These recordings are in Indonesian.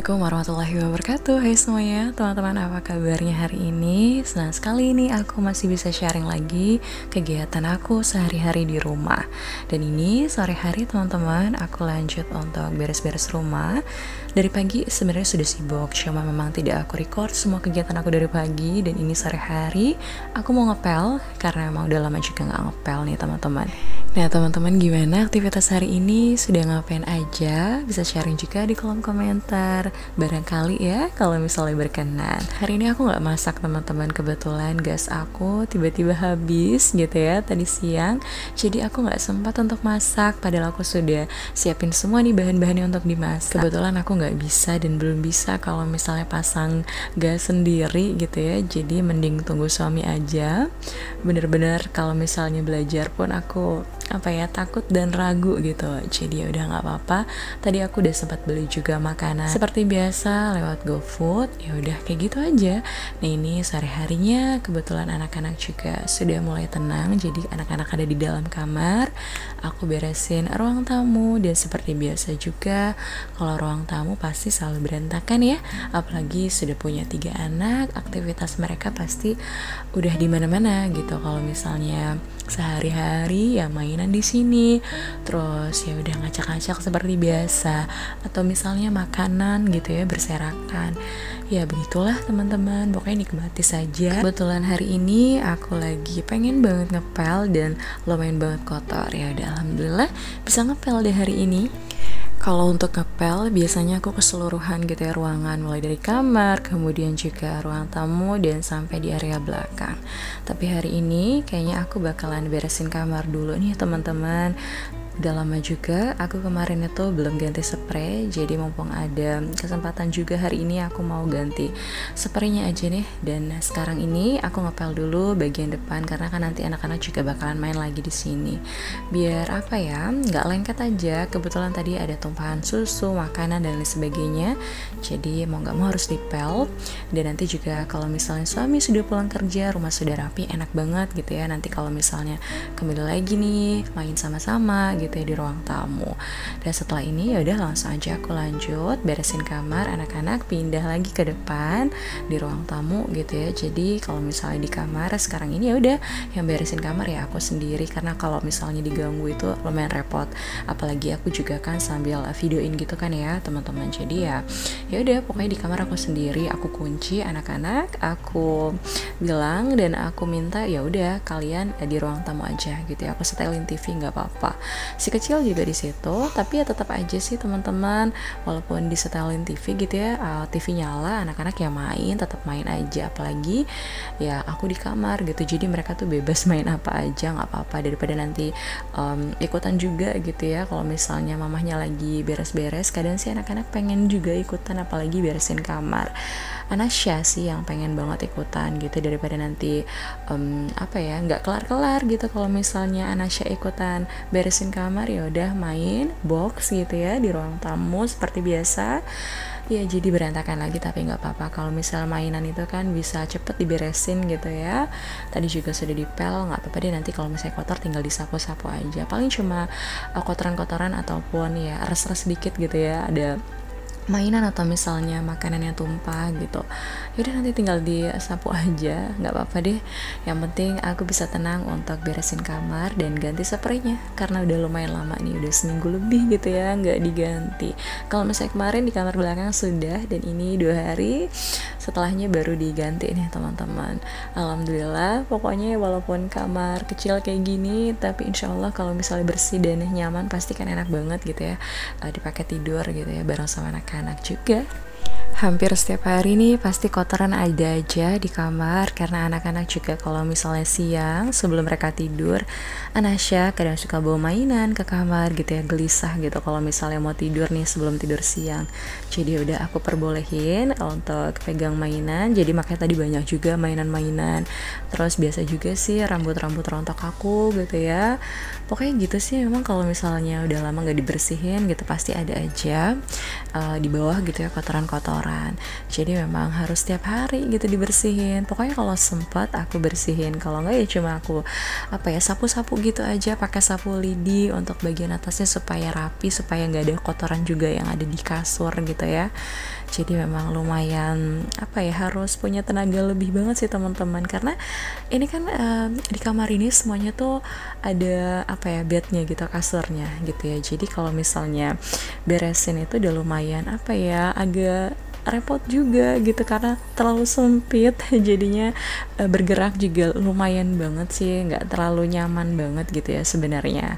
Assalamualaikum warahmatullahi wabarakatuh. Hai semuanya, teman-teman, apa kabarnya hari ini? Senang sekali ini aku masih bisa sharing lagi kegiatan aku sehari-hari di rumah. Dan ini sore hari teman-teman, aku lanjut untuk beres-beres rumah. Dari pagi sebenarnya sudah sibuk, cuma memang tidak aku record semua kegiatan aku dari pagi. Dan ini sore hari aku mau ngepel, karena emang udah lama juga gak ngepel nih teman-teman. Nah teman-teman, gimana aktivitas hari ini? Sudah ngapain aja? Bisa sharing juga di kolom komentar. Barangkali ya kalau misalnya berkenan. Hari ini aku gak masak teman-teman. Kebetulan gas aku tiba-tiba habis gitu ya tadi siang. Jadi aku gak sempat untuk masak. Padahal aku sudah siapin semua nih bahan-bahannya untuk dimasak. Kebetulan aku gak bisa dan belum bisa kalau misalnya pasang gas sendiri gitu ya. Jadi mending tunggu suami aja. Bener-bener kalau misalnya belajar pun aku takut dan ragu gitu. Jadi ya udah nggak apa-apa. Tadi aku udah sempat beli juga makanan seperti biasa lewat GoFood. Ya udah kayak gitu aja. Nah ini sehari-harinya kebetulan anak-anak juga sudah mulai tenang. Jadi anak-anak ada di dalam kamar. Aku beresin ruang tamu dan seperti biasa juga kalau ruang tamu pasti selalu berantakan ya. Apalagi sudah punya 3 anak, aktivitas mereka pasti udah di mana-mana gitu. Kalau misalnya sehari-hari ya mainan di sini, terus ya udah ngacak-ngacak seperti biasa, atau misalnya makanan gitu ya berserakan. Ya begitulah teman-teman, pokoknya nikmati saja. Kebetulan hari ini aku lagi pengen banget ngepel dan lumayan banget kotor. Ya udah alhamdulillah bisa ngepel deh hari ini. Kalau untuk ngepel, biasanya aku keseluruhan gitu ya ruangan, mulai dari kamar, kemudian juga ruang tamu, dan sampai di area belakang. Tapi hari ini kayaknya aku bakalan beresin kamar dulu nih teman-teman. Udah lama juga, aku kemarin itu belum ganti spray, jadi mumpung ada kesempatan juga hari ini aku mau ganti spraynya aja nih. Dan sekarang ini aku ngepel dulu bagian depan karena kan nanti anak-anak juga bakalan main lagi di sini. Biar nggak lengket aja. Kebetulan tadi ada tumpahan susu, makanan dan lain sebagainya. Jadi mau nggak mau harus dipel. Dan nanti juga kalau misalnya suami sudah pulang kerja, rumah sudah rapi, enak banget gitu ya. Nanti kalau misalnya kembali lagi nih main sama-sama gitu ya di ruang tamu. Dan setelah ini ya udah langsung aja aku lanjut beresin kamar anak-anak, pindah lagi ke depan di ruang tamu gitu ya. Jadi kalau misalnya di kamar sekarang ini ya udah yang beresin kamar ya aku sendiri, karena kalau misalnya diganggu itu lumayan repot. Apalagi aku juga kan sambil videoin gitu kan ya teman-teman. Jadi ya udah pokoknya di kamar aku sendiri, aku kunci anak-anak, aku bilang dan aku minta ya udah kalian di ruang tamu aja gitu ya. Aku setelin TV nggak apa-apa. Si kecil juga di situ, tapi ya tetap aja sih teman-teman, walaupun disetelin TV gitu ya, TV nyala, anak-anak ya main, tetap main aja. Apalagi ya aku di kamar gitu, jadi mereka tuh bebas main apa aja, nggak apa-apa, daripada nanti ikutan juga gitu ya. Kalau misalnya mamahnya lagi beres-beres, kadang sih anak-anak pengen juga ikutan, apalagi beresin kamar. Anasya sih yang pengen banget ikutan gitu, daripada nanti nggak kelar-kelar gitu. Kalau misalnya Anasya ikutan beresin kamar, ya udah main box gitu ya di ruang tamu seperti biasa. Ya jadi berantakan lagi, tapi nggak apa-apa. Kalau misal mainan itu kan bisa cepet diberesin gitu ya. Tadi juga sudah dipel, nggak apa-apa deh. Nanti kalau misalnya kotor tinggal disapu-sapu aja. Paling cuma kotoran-kotoran ataupun ya res-res sedikit gitu ya, ada mainan atau misalnya makanan yang tumpah gitu. Yaudah nanti tinggal disapu aja, nggak apa-apa deh. Yang penting aku bisa tenang untuk beresin kamar dan ganti spraynya, karena udah lumayan lama nih, udah seminggu lebih gitu ya nggak diganti. Kalau misalnya kemarin di kamar belakang sudah, dan ini 2 hari setelahnya baru diganti nih teman-teman. Alhamdulillah, pokoknya walaupun kamar kecil kayak gini, tapi insya Allah kalau misalnya bersih dan nyaman pasti kan enak banget gitu ya, dipakai tidur gitu ya bareng sama anak-anak juga. Hampir setiap hari nih pasti kotoran ada aja di kamar, karena anak-anak juga kalau misalnya siang sebelum mereka tidur, Anasya kadang suka bawa mainan ke kamar gitu ya, gelisah gitu kalau misalnya mau tidur nih sebelum tidur siang. Jadi udah aku perbolehin untuk pegang mainan, jadi makanya tadi banyak juga mainan-mainan. Terus biasa juga sih rambut-rambut rontok aku gitu ya. Pokoknya gitu sih, memang kalau misalnya udah lama gak dibersihin gitu pasti ada aja di bawah gitu ya kotoran-kotoran. kotoran. Jadi memang harus setiap hari gitu dibersihin. Pokoknya kalau sempat aku bersihin, kalau enggak ya cuma aku sapu-sapu gitu aja pakai sapu lidi untuk bagian atasnya supaya rapi, supaya nggak ada kotoran juga yang ada di kasur gitu ya. Jadi memang lumayan harus punya tenaga lebih banget sih teman-teman, karena ini kan di kamar ini semuanya tuh ada bednya gitu, kasurnya gitu ya. Jadi kalau misalnya beresin itu udah lumayan agak repot juga gitu karena terlalu sempit jadinya bergerak juga lumayan banget sih, nggak terlalu nyaman banget gitu ya sebenarnya.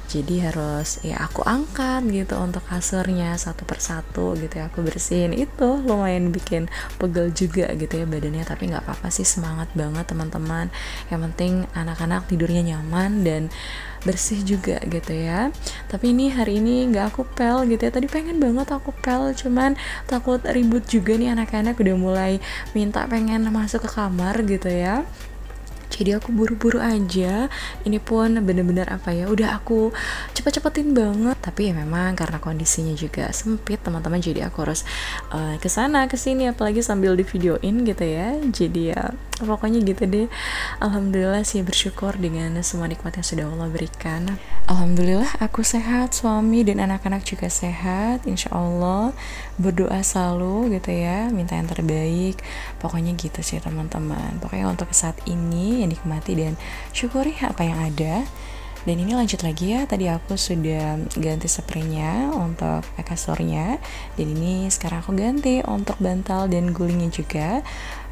Jadi harus aku angkat gitu untuk kasurnya satu persatu gitu ya, aku bersihin. Itu lumayan bikin pegel juga gitu ya badannya, tapi nggak apa-apa sih, semangat banget teman-teman. Yang penting anak-anak tidurnya nyaman dan bersih juga gitu ya. Tapi ini hari ini nggak aku pel gitu ya, tadi pengen banget aku pel, cuman takut ribut juga nih, anak-anak udah mulai minta pengen masuk ke kamar gitu ya. Jadi aku buru-buru aja. Ini pun bener-bener udah aku cepet-cepetin banget. Tapi ya memang karena kondisinya juga sempit teman-teman, jadi aku harus kesana kesini, apalagi sambil di videoin gitu ya. Jadi ya pokoknya gitu deh. Alhamdulillah sih, bersyukur dengan semua nikmat yang sudah Allah berikan. Alhamdulillah aku sehat, suami dan anak-anak juga sehat, insya Allah. Berdoa selalu gitu ya, minta yang terbaik. Pokoknya gitu sih teman-teman. Pokoknya untuk saat ini yang nikmati dan syukuri apa yang ada. Dan ini lanjut lagi ya, tadi aku sudah ganti spraynya untuk kasurnya, dan ini sekarang aku ganti untuk bantal dan gulingnya juga.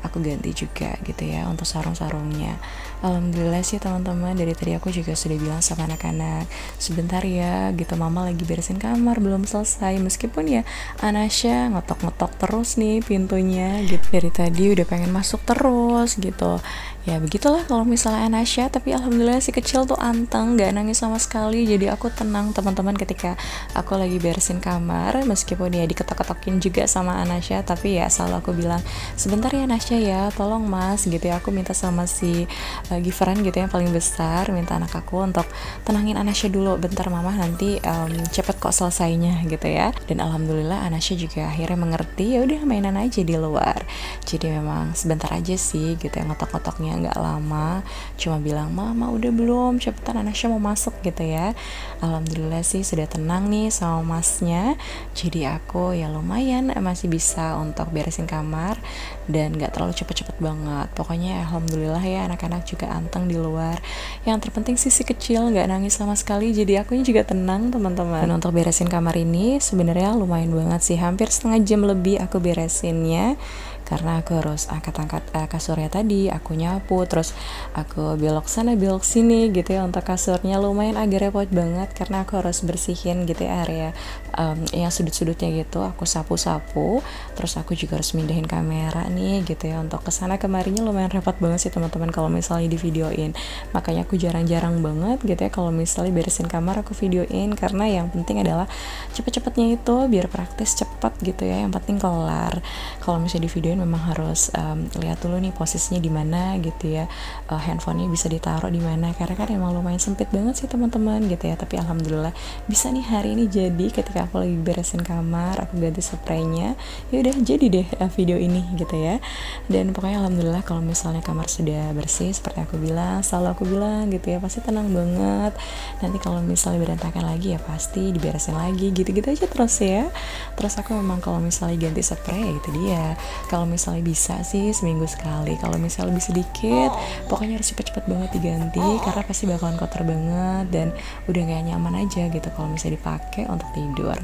Aku ganti juga gitu ya untuk sarung-sarungnya. Alhamdulillah sih teman-teman, dari tadi aku juga sudah bilang sama anak-anak, sebentar ya gitu, mama lagi beresin kamar belum selesai. Meskipun ya Anasya ngetok-ngetok terus nih pintunya gitu, dari tadi udah pengen masuk terus gitu. Ya begitulah kalau misalnya Anasya, tapi alhamdulillah si kecil tuh anteng, gak nangis sama sekali. Jadi aku tenang teman-teman ketika aku lagi beresin kamar, meskipun ya diketok-ketokin juga sama Anasya, tapi ya selalu aku bilang, sebentar ya Anasya ya, tolong mas gitu ya. Aku minta sama si Gifran gitu yang paling besar, minta anak aku untuk tenangin Anasya dulu bentar, mama nanti cepet kok selesainya gitu ya. Dan alhamdulillah Anasya juga akhirnya mengerti, ya udah mainan aja di luar. Jadi memang sebentar aja sih gitu ya, ngetok-ngetoknya nggak lama, cuma bilang mama udah belum, cepetan Anasya mau masuk gitu ya. Alhamdulillah sih sudah tenang nih sama masnya, jadi aku ya lumayan masih bisa untuk beresin kamar dan nggak terlalu cepet-cepet banget. Pokoknya alhamdulillah ya, anak-anak juga anteng di luar. Yang terpenting sisi kecil nggak nangis sama sekali, jadi akunya juga tenang teman-teman. Dan untuk beresin kamar ini sebenarnya lumayan banget sih, hampir setengah jam lebih aku beresinnya, karena aku harus angkat-angkat kasurnya tadi, aku nyapu, terus aku belok sana belok sini gitu ya untuk kasurnya. Lumayan agak repot banget karena aku harus bersihin gitu ya area yang sudut-sudutnya gitu, aku sapu-sapu. Terus aku juga harus mindahin kamera nih gitu ya, untuk kesana kemarinya lumayan repot banget sih teman-teman kalau misalnya di videoin. Makanya aku jarang-jarang banget gitu ya kalau misalnya beresin kamar aku videoin, karena yang penting adalah cepet-cepetnya itu biar praktis cepat gitu ya, yang penting kelar. Kalau misalnya di video memang harus lihat dulu nih posisinya di mana gitu ya, handphonenya bisa ditaruh di mana, karena kan emang lumayan sempit banget sih teman-teman gitu ya. Tapi alhamdulillah bisa nih hari ini jadi, ketika aku lagi beresin kamar aku ganti spraynya, ya udah jadi deh video ini gitu ya. Dan pokoknya alhamdulillah kalau misalnya kamar sudah bersih seperti aku bilang, selalu aku bilang gitu ya, pasti tenang banget. Nanti kalau misalnya berantakan lagi ya pasti diberesin lagi, gitu-gitu aja terus ya. Terus aku memang kalau misalnya ganti spray ya itu dia, kalau misalnya bisa sih seminggu sekali, kalau misalnya lebih sedikit pokoknya harus cepet-cepet banget diganti, karena pasti bakalan kotor banget dan udah gak nyaman aja gitu kalau misalnya dipakai untuk tidur.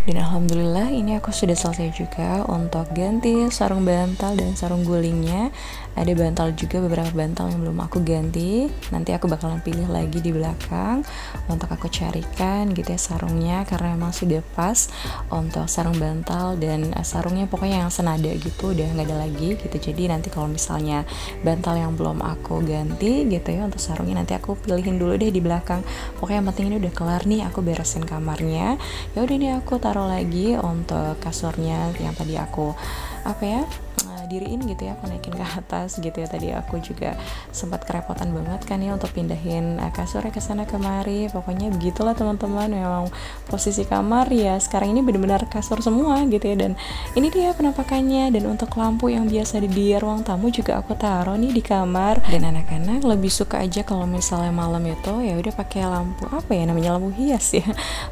Dan alhamdulillah ini aku sudah selesai juga untuk ganti sarung bantal dan sarung gulingnya. Ada bantal juga, beberapa bantal yang belum aku ganti, nanti aku bakalan pilih lagi di belakang untuk aku carikan gitu ya sarungnya, karena emang sudah pas untuk sarung bantal dan sarungnya pokoknya yang senada gitu, udah nggak ada lagi gitu. Jadi nanti kalau misalnya bantal yang belum aku ganti gitu ya, untuk sarungnya nanti aku pilihin dulu deh di belakang. Pokoknya yang penting ini udah kelar nih, aku beresin kamarnya, ya udah nih aku taruh lagi untuk kasurnya yang tadi aku diriin gitu ya, aku naikin ke atas gitu ya. Tadi aku juga sempat kerepotan banget kan ya untuk pindahin kasurnya ke sana kemari. Pokoknya begitulah teman-teman, memang posisi kamar ya sekarang ini benar-benar kasur semua gitu ya. Dan ini dia penampakannya. Dan untuk lampu yang biasa di ruang tamu juga aku taruh nih di kamar. Dan anak-anak lebih suka aja kalau misalnya malam itu ya udah pakai lampu apa ya namanya, lampu hias ya,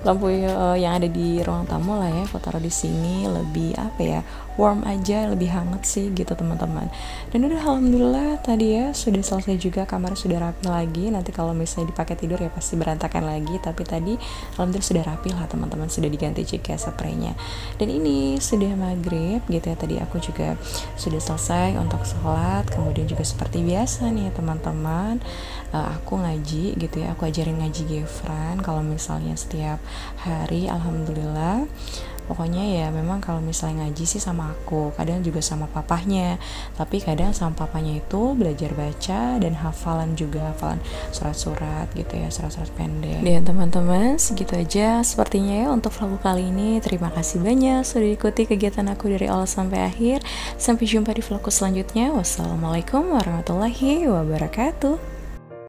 lampu yang ada di ruang tamu lah ya, aku taruh di sini lebih apa ya, warm aja, lebih hangat sih gitu teman-teman. Dan udah alhamdulillah tadi ya sudah selesai juga, kamar sudah rapi lagi. Nanti kalau misalnya dipakai tidur ya pasti berantakan lagi, tapi tadi alhamdulillah sudah rapi lah teman-teman, sudah diganti juga spraynya. Dan ini sudah maghrib gitu ya, tadi aku juga sudah selesai untuk sholat. Kemudian juga seperti biasa nih teman-teman, aku ngaji gitu ya, aku ajarin ngaji Gefran kalau misalnya setiap hari. Alhamdulillah, pokoknya ya memang kalau misalnya ngaji sih sama aku, kadang juga sama papahnya, tapi kadang sama papanya itu belajar baca dan hafalan juga, hafalan surat-surat gitu ya, surat-surat pendek. Dan teman-teman, segitu aja sepertinya ya untuk vlog kali ini. Terima kasih banyak sudah ikuti kegiatan aku dari awal sampai akhir. Sampai jumpa di vlogku selanjutnya. Wassalamualaikum warahmatullahi wabarakatuh.